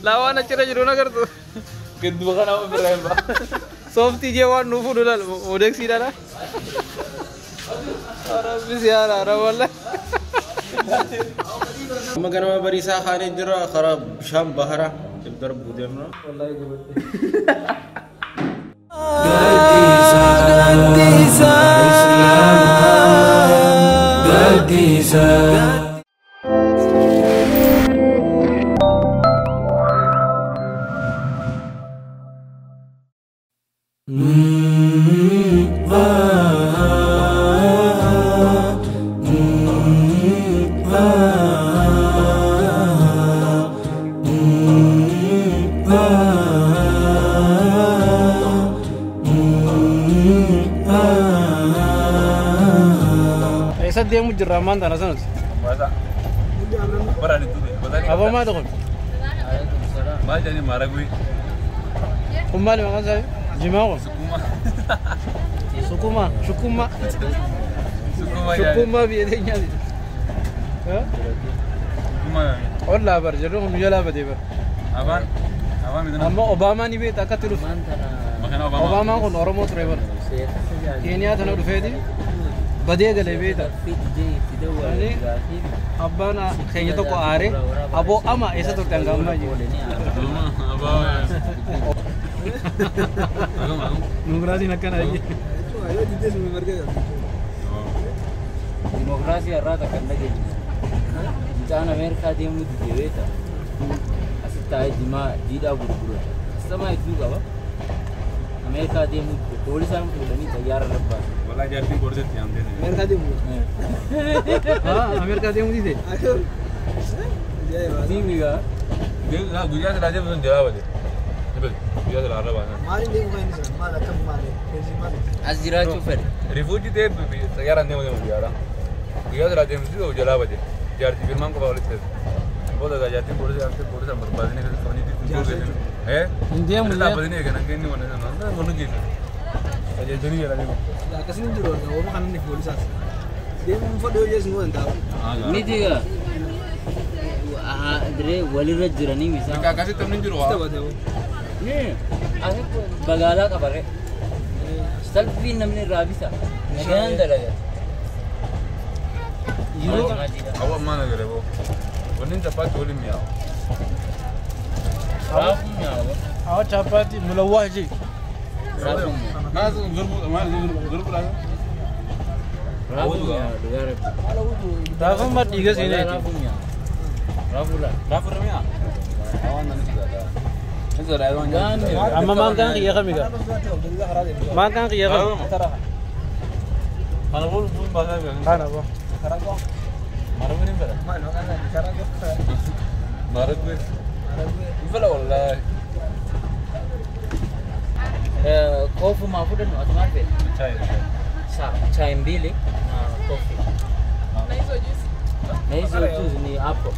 لا وانا كده جرونا كرتو كنت بخنا إبراهيم صوفتي جوان نوفو دلال ودك سيدا لا أرى بزيارة أرى والله ما كانوا بريسا خاني جرا خراب شام بحرة تبدر بوديمنا والله يقول dia mujur raman tanah sana. Masa? Berani tu deh. Apa mah tu kan? Baca ni marah gue. Kumbal makan saya. Jimau. Sukuma. Sukuma. Sukuma biadanya. Sukuma. Allah berjadu menjual apa dia ber? Aban itu. Amma Obama ni bet akat terus. Obama kon orang mau travel. Kenya tu nak dufedi. بديه قال بيتا يعني ابانا خيجتو كو اري ابو اما ايسا تو تنغام ما جي ابا demokrasi nakkan aja ayo dite sumi marga demokrasi arra ta kan lagi jana amerika dia mu di beta asita jima dida buru sama itu apa amerika dia mu tulisan pulani tayar rabba wala jarti korde tiam de amerika dia mu ha amerika dia mu di de ayo jay bas dimiga de gujarat raja betul jawab aja betul gujarat lara bana mari de mu ini sana mala kam male pensi male azira chufer refugee de tayar ande mu yara gujarat raja mu di jawab aja jarti firman ko bawle te bola da jarti korde sa barbad ne ka koni di है इंडिया में लाभ नहीं है क्या ना किन्हीं बने ना ना बनो किन्हीं अजय धोनी है राजे को लाकस नहीं जुड़ा है वो भी खाने नहीं बोली सास dia memfoto dia semua entah ini juga dre wali rajura ni bisa क्या कैसे तुमने जुड़ा क्या बात है वो नहीं आगे बगाला का बारे सेल्फी नमने राबिसा नगन दरजा ये अब माना करे वो वन चपात बोली मियाँ awak chapati mulawah je. Mas guru lagi. Rafa mat tiga sini. Rafa ramya. Awan nanti juga ada. Itu ada. Amma makan kiya kami kan. Makan kiya kami. Kalau pun bahasa kan. Kan apa? Marah ini berapa? Marah gue. Ibalah wallah. Kopi maafu dan atau apa? Chai mbili, kopi. Naizo juice ni apa?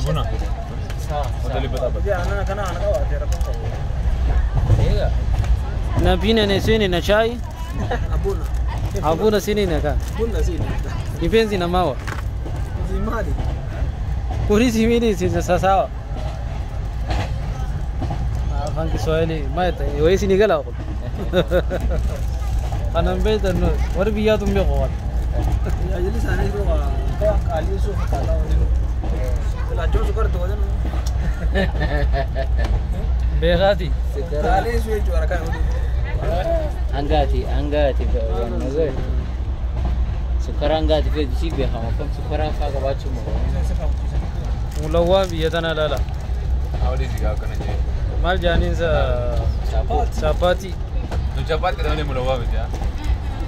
Buna. Ada lipat apa? Dia anak awak ada apa? Iya. Na pina ni sini na chai. Abuna. Abuna sini na kan? Abuna sini. Ipenzi na mawa. Zimadi. Kuri simili sisi sasawa. Kan Kiswahili, mata. Yoi sini galau. Kanan beda no. War biya tumbe kawan. Ya jadi sana itu kayak kali itu kalau itu. Kalau jauh sukar tu aja. Begati. Kali itu juara kan. Anggati nagar. Sukara anggati pe disi be hama kam sukara fa ka bachu mo. Mulawah biya tanah lala. Awal ini juga kena je. Mal janin sa chapati. Tu cepat kita ni mulawah betul ya.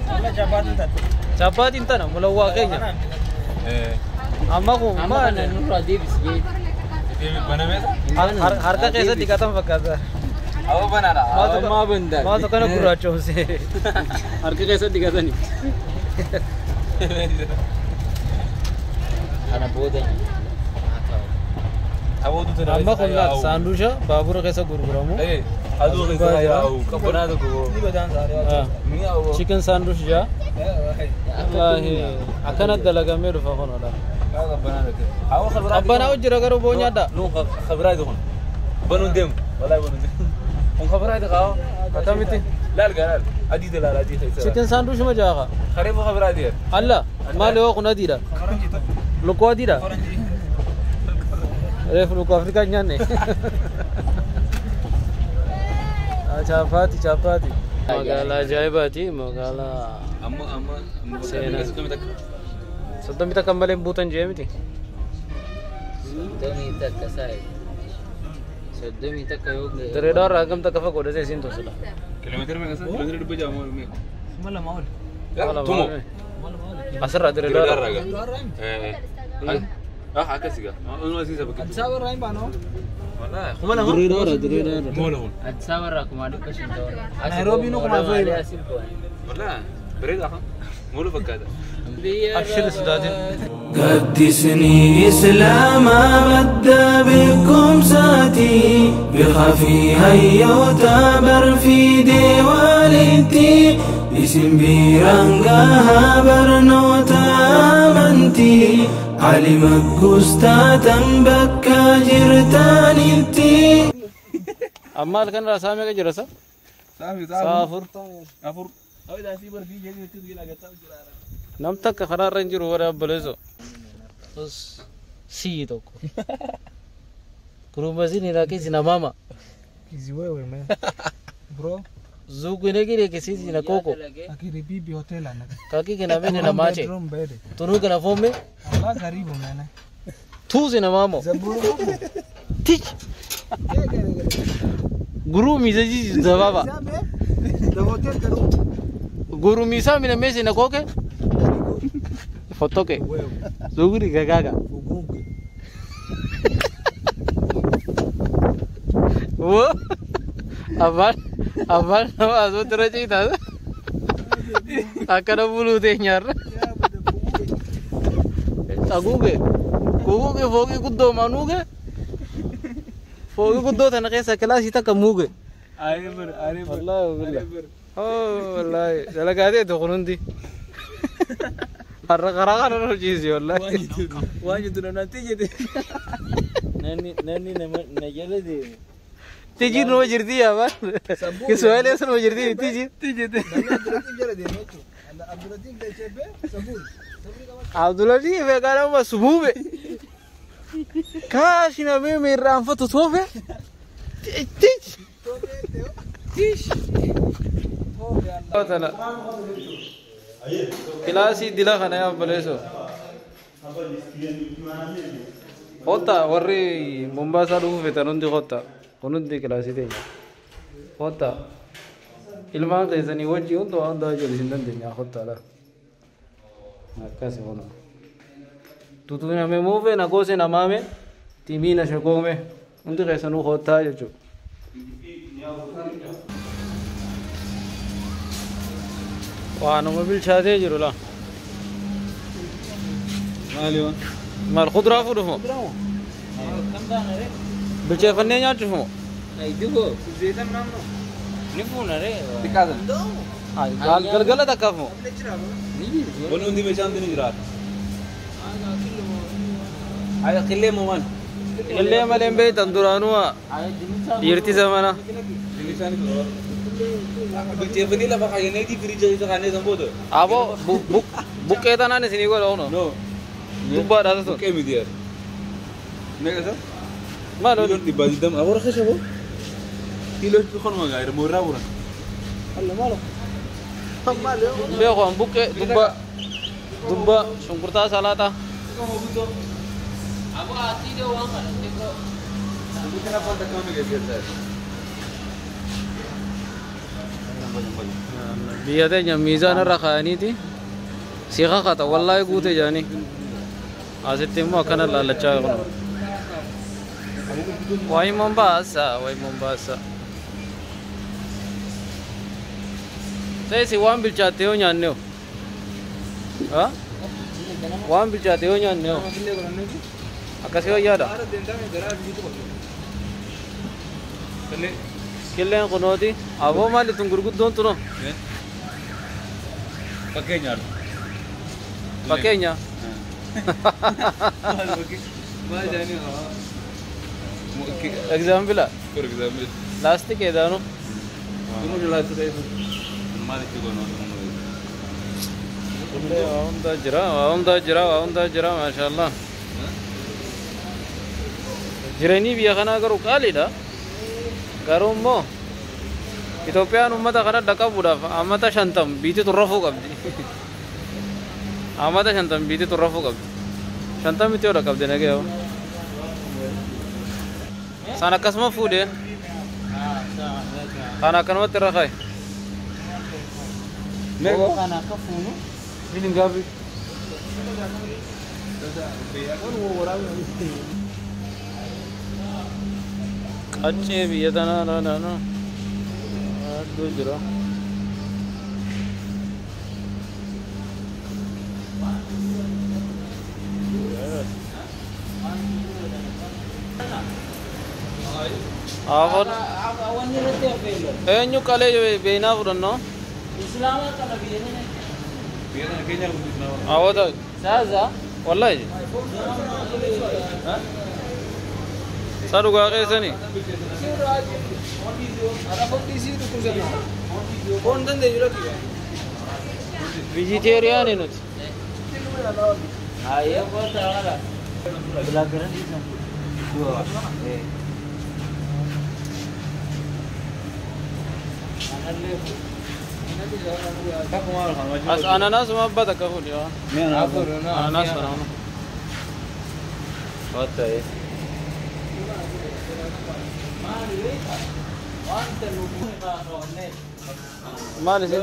Kalau chapati tak. Chapati entah na mulawah kayaknya. Amma ko Mana nurra di bisge. Ini mana mesa? Harga कैसा दिखाता हूँ पक्का सा. Apa mana lah? Ma benda. Ma तो करना पूरा चौक से. Harga कैसा दिखाता नहीं. Anak bodoh. Amma ko na sandusha babura कैसा गुरुग्रामो. Aduh kita ya, kapan ada ko? Chicken sandwich ya. Allah akan ada laga meru fa kono da. لا ربنا لك هو خبرات ربنا وجرا غرو بونيا دا نو خبرات هون بنون دم والله بنون دم هم خبرات قاو كتمتي لا لا ادي لا ادي chicken sandwich में जागा خريف خبرات دي الله ما له كنا ديرا لوكو ديرا ريف لوكو افريقيا نيانه chapati magala jaibati magala amma Sena. سنه saddam bita kambale butan jemiti Sodomi takka sai. Sodomi takka yoga. teredor ragam ta kafa kode se sin to sala kilometre में कैसा किलोमीटर डूबे जाओ में mala maul तुम asra teredor هكذا انا اساسا بكتب sabar raim bano والله هم انا teredor مولهم Atsawara kumadi kashintawana. Nairobi no kuma foi. والله بريد اخا مولو فكاده ابشر سدادين قدسني إسلام بدا بكم ساتي بخفيها يعتبر في ديوالتي اسم بيرانقاها برنوتا منتي علم قستاتا بكا جرتانيتي Ammal kan rasa में के जरसा safur افر او اذا سيبر في جديد كده لا قطع جراره nam tak khara ranjir wara balezo us si to ko kurumbazi ni rake sina mama Kizi wewe man. Bro, zugu ne gire ke sisi na koko akiri bibi hotel ana. kaki ke na mene na mache Bedroom bed. tunu ke na fome Allah karibu man. tu sina mama Zaburu. tik guru mizaji zababa Sabe? The hotel karo. guru misa mina mesi na koke foto ke Wewe. zuguri gagaga Ugungu. वो abar nama aso terus cerita akan bulu deh nyar aguge fogi kuddo manuge fogi kuddo tanah kayak sekelas kita kemuge अरे बर wallahi oh wallahi jalan kade itu kunundi harga ada cizi wallahi واجد nanti jadi Nani na jala de. tiji no jirdi ya bar kiswahili asal no jirdi tiji Abdulatif ya karena mas subuh be kashi na me meram foto sofe tiji oh tala kilasi dila khana ya baleso होता वर्रे मुंबई सालू वेतनुंदी होता कुनुंदी क्लासी दे होता इल्मा कैसनी वजी उन तो अंदा जो लिंदन दे या होता ला कैसे होना तू ना में मूवे ना कोसे ना मामे तीमी ना शको में उनके कैसा नु होता है जो वानो मोबाइल छादे जरूला مالي مال خضرة فروه بيجي فني يا شوفوا Ay dugo. Ni puna re. दिखा दे قال قال ده كفو بنون دي مشان دي نجرات هذا قله موان اللي مالين بيت اندورانوا يرتي زمانا بالجيفني لا بقى يني دي فريج جاي خانه سمبود ابو بوك كده انا نسيني قول اونو نو دوبا ده تو كم ديار نيجا سر ما لو دي بادي دم اور خشبو كيلو تكون ما غير مورا ورا بيخو بوك دوبا شنكرتا سالاتا Abu ati de wang kan teko. कितना पॉइंट कम में गया सर بيده nya mizan rakhani ti sikha khata wallahi gute jani azete mo kana la lacha kono wai Mombasa sai si wan bil chate ho nyanne ho ha wan bil chate ho nyanne ho akase ho yada kille kono ti abo mali tungurgu don tuno पके यार pakenya ما جاني example for example elastic है दानो तुम जला तो मार के को जरा माशाल्लाह jiranii biyya kanaa garuu qaaliidha garuu immoo Itoophiyaan uummata kana dhaqabuudhaaf amata 50 biitii turrafuu qabdi amata 50 biitii turrafuu qabdi 50 miti yoo dhaqabde nagee sana akkasuma fuudhee kana akkanumatti irra kaaye Mego kana kafunu. Bilin gabi Aceh biya tana na aduh jera Awan Awan ni rete pelo. nyu kale beina furanno Islam kana biyene. बिना केन्या को दिखना awada Saza. wallahi saru ga kaisani vegetarian inut Ayo kota ala. Belagaran di sana. Dua. as ananas mabba takaful ya ananas banana होता है माल से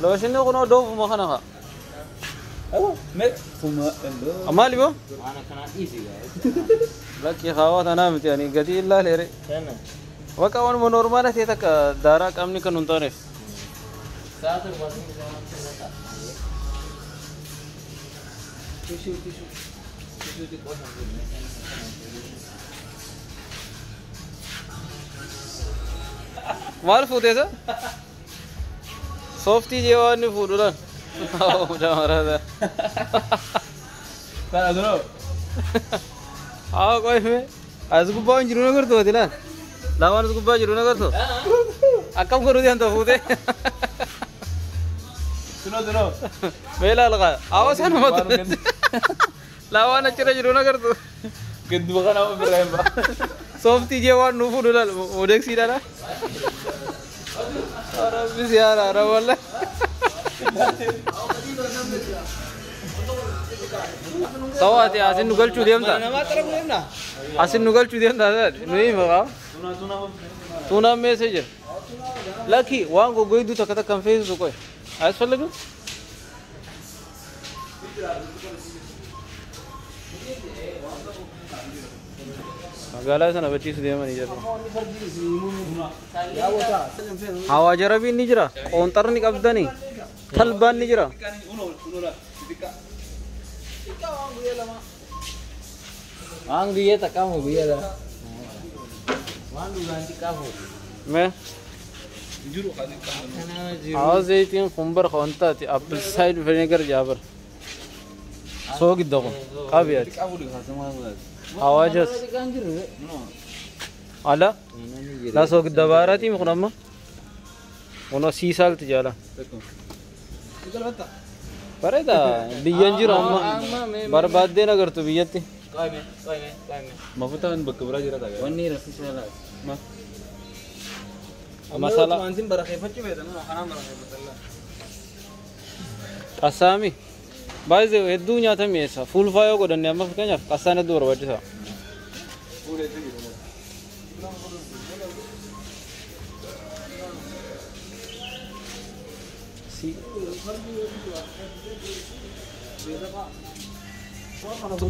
लोशन ने कोनो डोफ मखना का मैं फुमा एंडो अमाली बो Mana kana easy guys. لك يا خوات انا مت يعني قتي الله ليري Sana. وكان من نورمال تيتك دارا كامني كنون تعرف Satu pasang zaman sana. Tisu di kota. मार फूटे सा सॉफ्टी जेवानी फूडुला आओ जा मारा था तारा दो आओ कोई में आज को बावन जिरो ना करतो दिला लावान को बावन जिरो ना करतो अकम करू दिया तो फूटे सुनो मेला लगा आवाज है ना मत लावान चिरा जिरो ना करतो किद बखाना में रहम बा सॉफ्टी जेवान नु फूडुला ओडेक्स सीरा ना अरे बिस यार आ रहा वाला Tahu hati asin nugal cudiam tak? Asin nugal cudiam tak ada? Nuhi maga? Tuna message. Laki, wang go goi du tak kata confess tu koi. As for lagu? Magala sana bacchi sudiam mani jara. Hawa jara bhi ni jara. Ontar ni kabda ni. Thalban ni jara. Ang dia tak kamu biar lah. Wandu ganti kamu. मैं जुरो खाने का आज ये तीन कुंबर खानता थी Apple side vinegar जाबर सो की दो काबी आज क्या बोली खाते हैं आवाज Ganjur. आला ला सो की दोबारा थी मैं कुनामा उन्होंने 30 साल तजाला देखो निकल बता पर था बियंजर अम्मा बर्बाद देना कर तो बियती Kau me. मफता इन बकबरा जरा था Wani rafi salah. मसाला मानसिन बरखे फच्चे बेटा ना खाना बरखे बतला असामी बाइज़ ये दुनिया था मेसा फुल फायो को डन्ने अम्मा क्या जाफ कसाने दूर बैठे था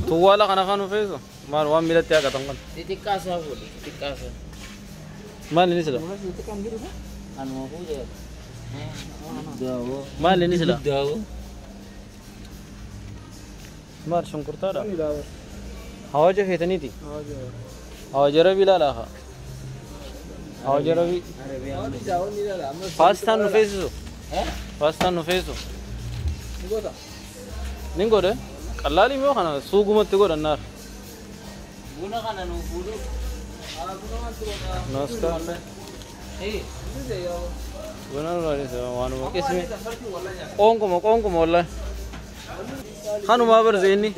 तू वाला खाना खानो फेसो मार वहाँ मिला त्याग आता हूँ Titik kasa boleh. Titik kasa. मार लेने चला Anu aku je. Dawo. मार लेने चला Dawo. मार शंकरता रहा हवा जो है इतनी थी हवा जरा भी लाला खा हवा जरा भी पाकिस्तान नुफेसो Eh? पाकिस्तान नुफेसो نقول قلالي مو خنا سوق ما تقول النار بونا خنا نقولو ناسكا إيه بنا ولا لسه وانو اسمي قونكم والله خانو ما برزيني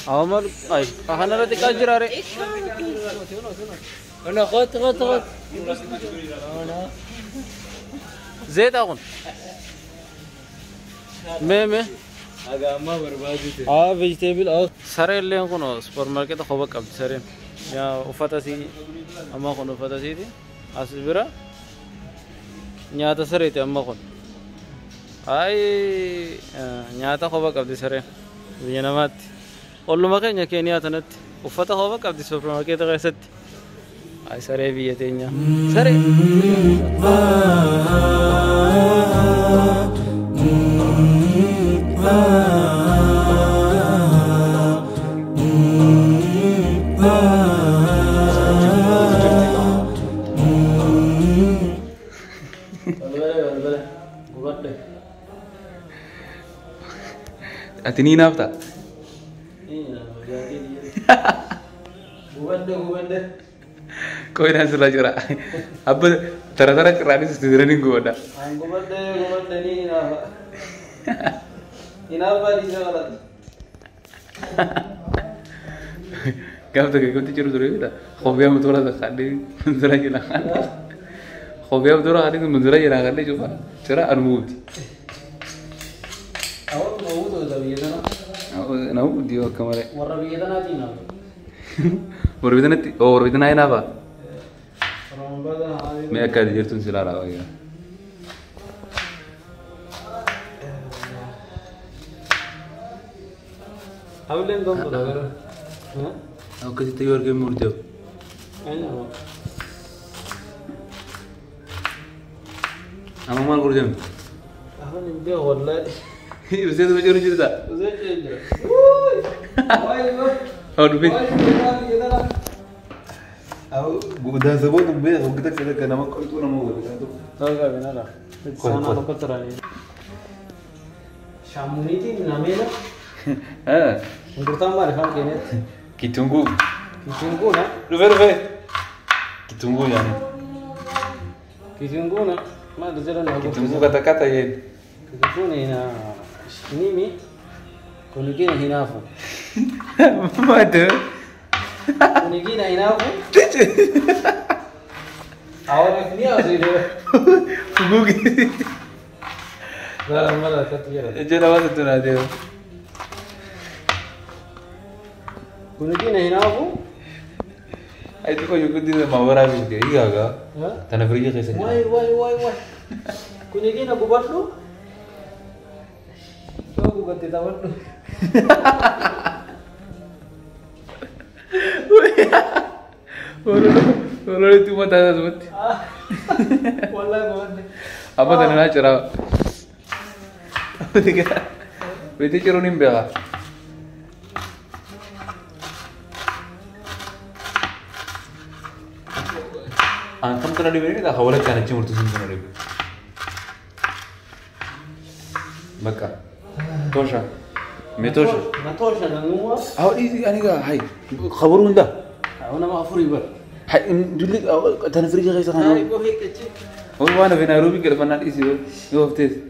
عمر أي أنا لا تكاجر أري أنا خط زيت أكون مي agama berbagi tu. vegetable سرير اللي يكونوا سوبر ماركت خوبك أبد سرير يا وفتاسي أما كون وفتاسي دي أسبرا نياتا سرير أما كون أي نياتا خوبك أبد سرير بينامات أولو ما كان يكين نياتا نت وفتا خوبك أبد سوبر ماركت غيست أي سرير بيتينيا سرير Atini nafta. Kau ini hasil aja lah. Apa tera-tera kerani sendiri nih gua dah. gubadde ni inaba di jalan. Kau tuh kau tidur dulu ya. Khobia betul lah kali mundur aja lah. Khobia betul lah kali mundur aja lah kali coba. Cara armut. Awak mau tu dah biasa na? Nau dia kemarin. Warna biasa na tina. Orang itu apa? Orang badan hari. Mereka dia tuh silara lagi. Awalnya dong tu dah. Aku kasih tahu orang murjau. Ayo. Amang mal kurjam. Aku ni dia wallah. Usia tu macam cerita. Udah cerita. Woi, Oh, duit. Aku Udah sebut tu biar kita kena nama kau itu nama kau itu. tahu kan benar lah. Sana lepas terani. Shamuni ti namanya. Untuk tambah kan kene. Kitunggu. Kitunggu na. Rufe. Kitunggu ya. Kitunggu na. Mana jalan aku. Kitunggu kata-kata ya. Kitunggu ni na. Ini mi. Kunigina hinafu. Mada. Kunigina hinafu. Awak ni apa sih dia? Fugugi. Dalam mana satu jalan. Jangan awak tu nak dia. Kunigina hinafu. Itu kau juga dia mawar habis dia. Iya ga? Tanah beri je saya. Wai. Kunigina buat lu. Kau buat tidak buat lu. Orang itu mata semut. Wallah buat. Apa tanah nak cerah? Apa tiga? Berarti cerah ni berapa? Kamu kena di mana? Tak khawatir kan cuma tu sendiri lagi. Maka, tosha, metosha. Natosha na nuwa. Ini aniga, hai, khabarun dah. Aku nama Afuri ber. Hai, dulu tanah free je saya Hai, kan. kau hek kecil. Oh, mana benar Ruby kalau mana isi yo haftes.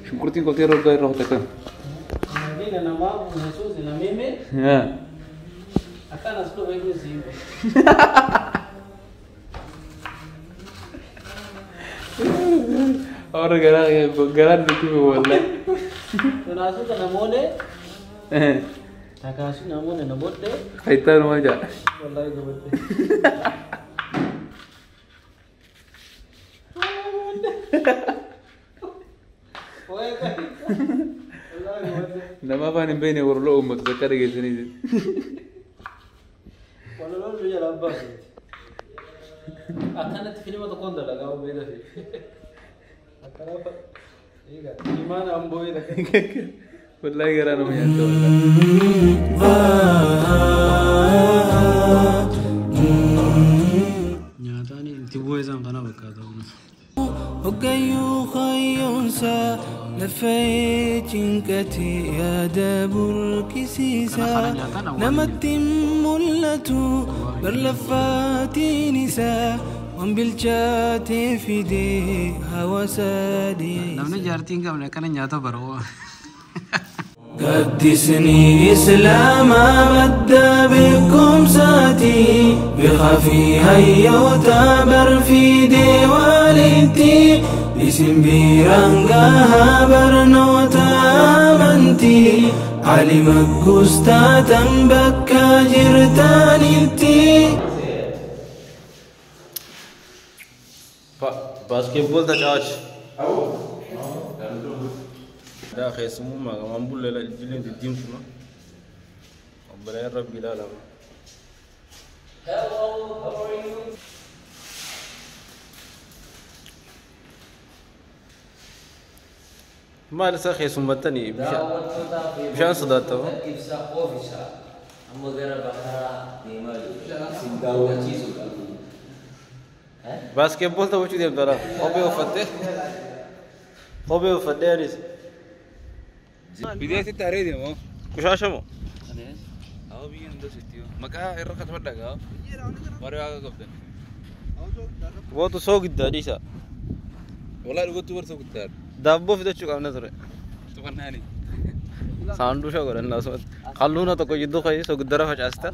Syukurti kau teror kau roh tekan. Ini nama Yesus, nama meme. Ya. Akan asal baik sih. Orang garan itu boleh. Tunasu kan namone. Takasu namone nabote. Kaitan aja. Wallahi nabote. Nama apa ni bini urlo umat sekali gitu ni. Walau lu jalan apa? Akan nanti film atau konten lah kau beda sih. Akan apa? Iya, gimana ambo ini? Wallahi garan namanya tu. Nyata ni tibu ezan kana bakka tahu. وكي خيونسا لفيت جنكتي يا دبر كسيسا نمت ملتو برلفاتي نساء وانبلجاتي في دي هوسادي namni jaartiin qabne kana nyaata baroo قدسني إسلاما بدا بكم ساتي بخفي هيوتابر في ديوالتي اسم بيرانقاها برنوتا منتي علم قستا تنبكى جرتانيتي basketball تجاج دا خيسمو ما مامبول لا جيلين ديم سما وبلا ربي لا لا ما لسه خيسم بتني بشان صداته basketball तो वही देव दरा ओबे वफते यारिस विदेशी तारे दे मो कुछ आशा मो आओ भी अंदर सिटियो मका एरो खत्म लगा मारे आगे कब वो तो सो गिद्दा दिसा والله لو قلت ورثه قلت دابو في دشوا كم نظره تفناني साउंड शो करन ना सो खालू ना तो कोई दो खाई सो गिद्दरा फच आस्ता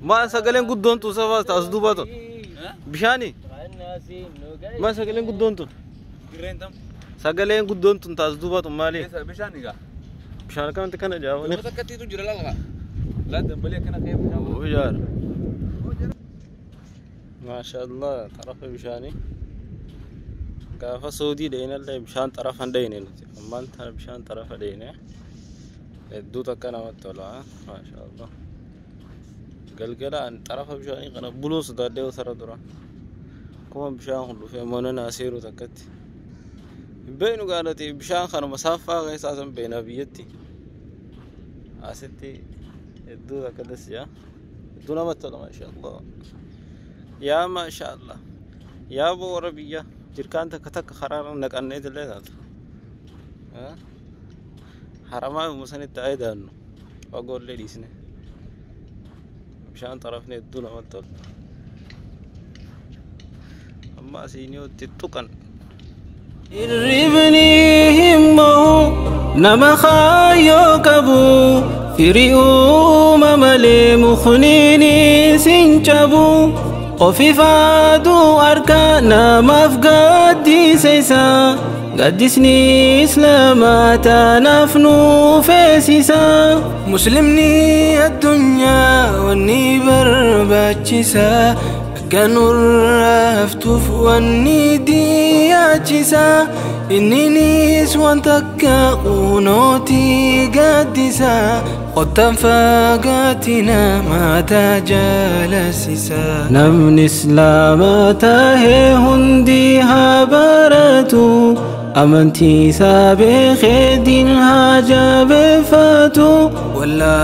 ما سقلين قدون تو سوا تصدوباتو بشاني ما سقلين قدون تو سقلين قدون تو تصدوباتو مالي بشاني قا بشان كمان تكنا جاوا ما سكتي تو جرا لا لا دمبلي كنا كيف وجار ما شاء الله طرف بشاني كافة سعودي دينا اللي بشان طرف هندينه أما أنت بشان طرف دينه الدو تكنا متطلع ما شاء الله قلقلا أن طرف بشاني قنا بلوس دادي وسر درا كم بشان خلو في مننا أسيرو تكت بينو قالتي بشان خنا مسافة غير أساسا بين أبيتي أستي الدو تكدس يا الدو متطلع ما شاء الله يا ما شاء الله يا أبو ربيع جركان تكتك خرار نكأنيت اللي هذا حرامه مسني تعيدانو أقول لي ديسني مشان طرفني الدولة ما تطل أما سينيو تتوكن الربني همه نما خايو كبو فريو مملي مخنيني سنجبو قفي فادو أركانا مفقدي سيسا قدسني إسلاماتا نفنو فيسيسا مسلمني الدنيا واني برباتشيسا كانوا الرافتوف واني دياتشيسا إني نسوان تكا ونوتي قدسا قطن فاقاتنا ما تجالسسا نمن إسلاماتا هي هندي هابراتو أمنتي سابخ دين هاجب فاتو ولا